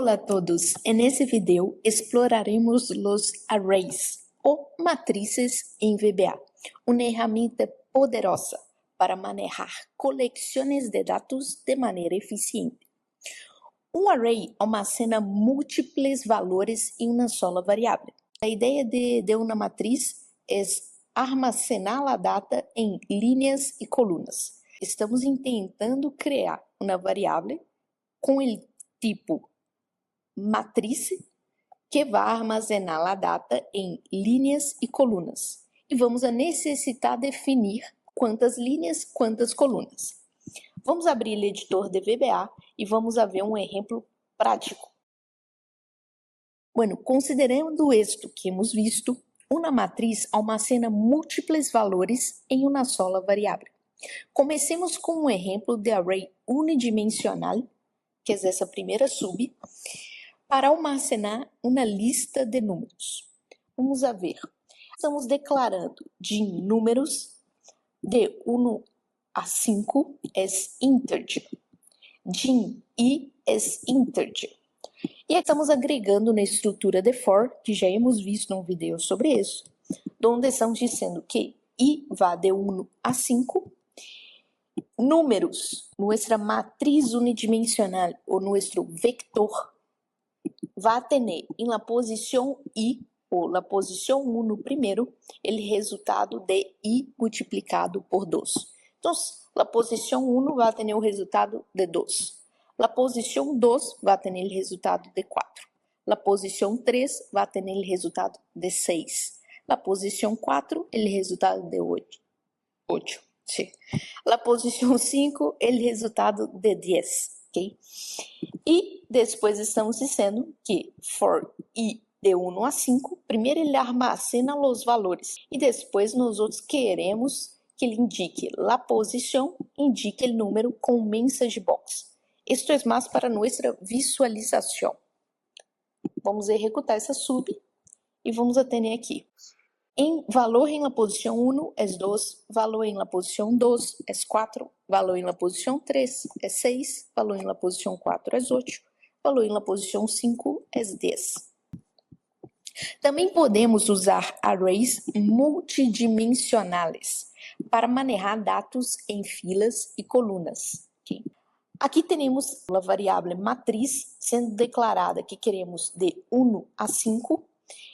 Olá a todos, en este video exploraremos los arrays o matrices em VBA, uma ferramenta poderosa para manejar coleções de dados de maneira eficiente. Um array almacena múltiplos valores em uma sola variável. A ideia de uma matriz é armazenar a data em linhas e colunas. Estamos tentando criar uma variável com o tipo matriz que vai armazenar a data em linhas e colunas. E vamos necessitar definir quantas linhas, quantas colunas. Vamos abrir o editor de VBA e vamos ver um exemplo prático. Bueno, considerando isto que hemos visto, uma matriz almacena múltiplos valores em uma sola variável. Comecemos com um exemplo de array unidimensional, que é essa primeira sub, para almacenar uma lista de números. Vamos ver. Estamos declarando de números de 1 a 5 é integer. De I é integer. E estamos agregando na estrutura de for, que já hemos visto um vídeo sobre isso, onde estamos dizendo que I vai de 1 a 5. Números, nossa matriz unidimensional ou nosso vector, vai ter em la posição I, ou la posição 1 primeiro, o resultado de I multiplicado por 2. Então, la posição 1 vai ter o resultado de 2. La posição 2 vai ter o resultado de 4. La posição 3 vai ter o resultado de 6. La posição 4, o resultado de 8. Sí. La posição 5, o resultado de 10. Okay? E depois estamos dizendo que for I de 1 a 5, primeiro ele armazena os valores e depois nós outros queremos que ele indique a posição, indique o número com message box. Isto é mais para nossa visualização. Vamos executar essa sub e vamos atender aqui. Valor em la posição 1 é 2, valor em la posição 2 é 4, valor em la posição 3 é 6, valor em la posição 4 é 8, valor em la posição 5 é 10. Também podemos usar arrays multidimensionais para manejar dados em filas e colunas. Okay? Aqui temos a variável matriz sendo declarada que queremos de 1 a 5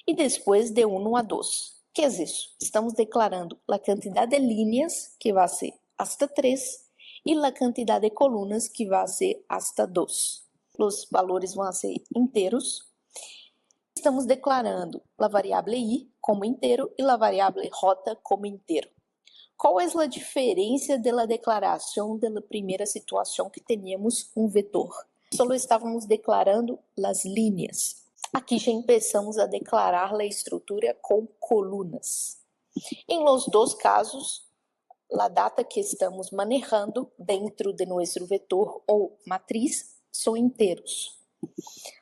e depois de 1 a 2. Que é isso? Estamos declarando a quantidade de linhas, que vai ser hasta 3, e a quantidade de colunas, que vai ser hasta 2. Os valores vão ser inteiros. Estamos declarando a variável I como inteiro e a variável J como inteiro. Qual é a diferença da declaração da primeira situação que teníamos um vetor? Só estávamos declarando as linhas. Aqui já começamos a declarar a estrutura com colunas. Em los dois casos, a data que estamos manejando dentro de nosso vetor ou matriz são inteiros.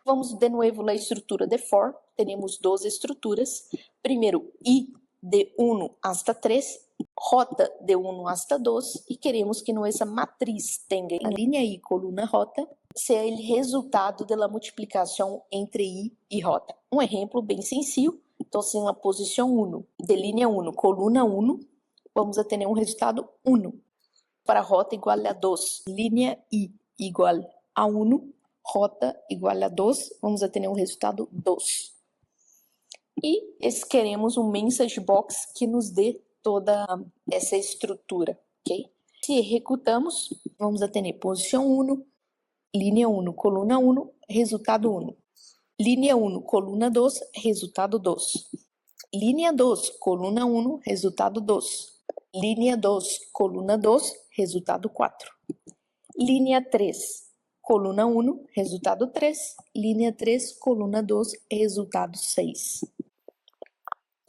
Vamos de novo à estrutura de for. Temos duas estruturas. Primeiro, I de 1 hasta 3, J de 1 hasta 2, e queremos que nossa matriz tenha a linha I coluna J, seja o resultado da multiplicação entre I e J. Um exemplo bem sencillo. Então, se na posição 1, de linha 1, coluna 1, vamos ter um resultado 1. Para J igual a 2, linha I igual a 1, J igual a 2, vamos ter um resultado 2. E queremos um message box que nos dê toda essa estrutura, ok? Se executamos, vamos ter posição 1, linha 1, coluna 1, resultado 1. Linha 1, coluna 2, resultado 2. Linha 2, coluna 1, resultado 2. Linha 2, coluna 2, resultado 4. Linha 3, coluna 1, resultado 3. Linha 3, coluna 2, resultado 6.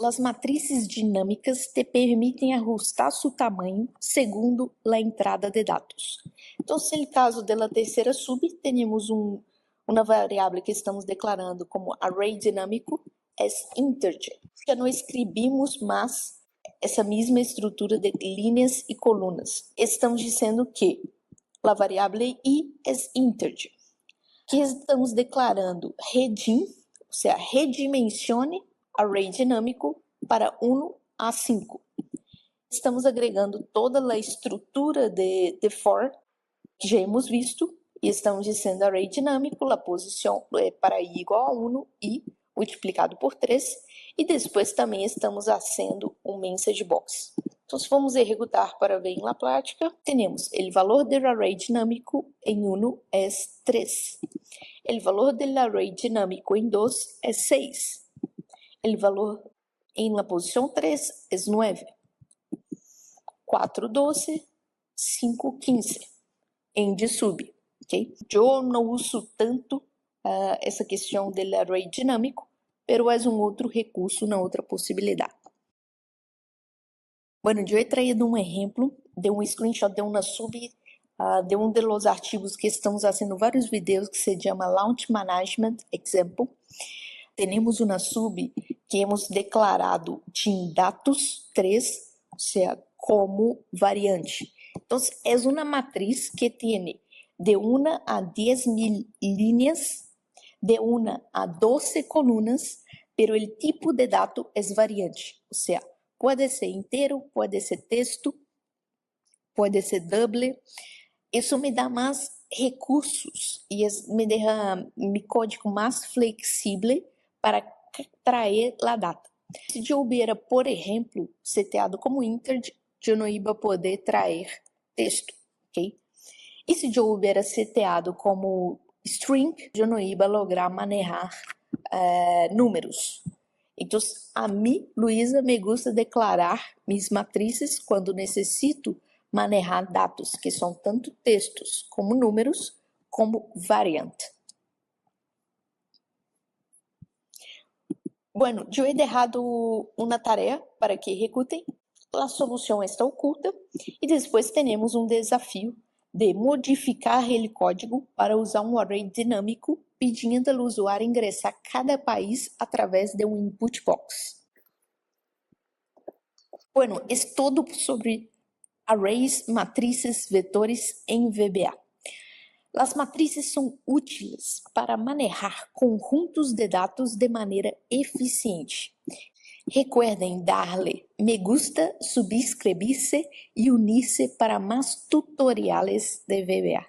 As matrizes dinâmicas te permitem ajustar seu tamanho segundo a entrada de dados. Então, se no caso da terceira sub, temos uma variável que estamos declarando como array dinâmico, é integer. Já não escrevemos mais essa mesma estrutura de linhas e colunas. Estamos dizendo que a variável I é integer. que estamos declarando redim, ou seja, redimensione array dinâmico para 1 a 5. Estamos agregando toda a estrutura de for que já hemos visto e estamos dizendo array dinâmico, a posição para i igual a 1 e multiplicado por 3, e depois também estamos fazendo um message box. Então, se vamos executar para ver na prática, temos o valor do array dinâmico em 1 é 3, o valor do array dinâmico em 2 é 6, o valor em la posição 3 é 9, 4, 12, 5, 15, em de sub, ok? Eu não uso tanto essa questão do array dinâmico, mas é um outro recurso, uma outra possibilidade. Bueno, eu he traído um exemplo de um screenshot de uma sub de um dos artigos que estamos fazendo vários vídeos que se chama Launch Management Example. Temos uma sub que hemos declarado em dados 3, ou seja, como variante. Então, é uma matriz que tem de 1 a 10.000 linhas, de 1 a 12 colunas, pero o tipo de dado é variante, ou seja, pode ser inteiro, pode ser texto, pode ser double. Isso me dá mais recursos e me deixa meu código mais flexível para trazer a data. Se eu hubiera, por exemplo, seteado como integer, eu não ia poder trazer texto, ok? E se eu hubiera seteado como string, eu não ia lograr manejar números. Então, a mim, Luísa, me gusta declarar minhas matrizes quando necessito manejar dados, que são tanto textos como números, como variante. Bueno, eu he dejado uma tarefa para que executem. A solução está oculta e depois temos um desafio de modificar o código para usar um array dinâmico, pedindo ao usuário ingressar cada país através de um input box. Bueno, é todo sobre arrays, matrizes, vetores em VBA. As matrizes são úteis para manejar conjuntos de dados de maneira eficiente. Recuerden darle me gusta, subscrever-se e unir-se para mais tutoriais de VBA.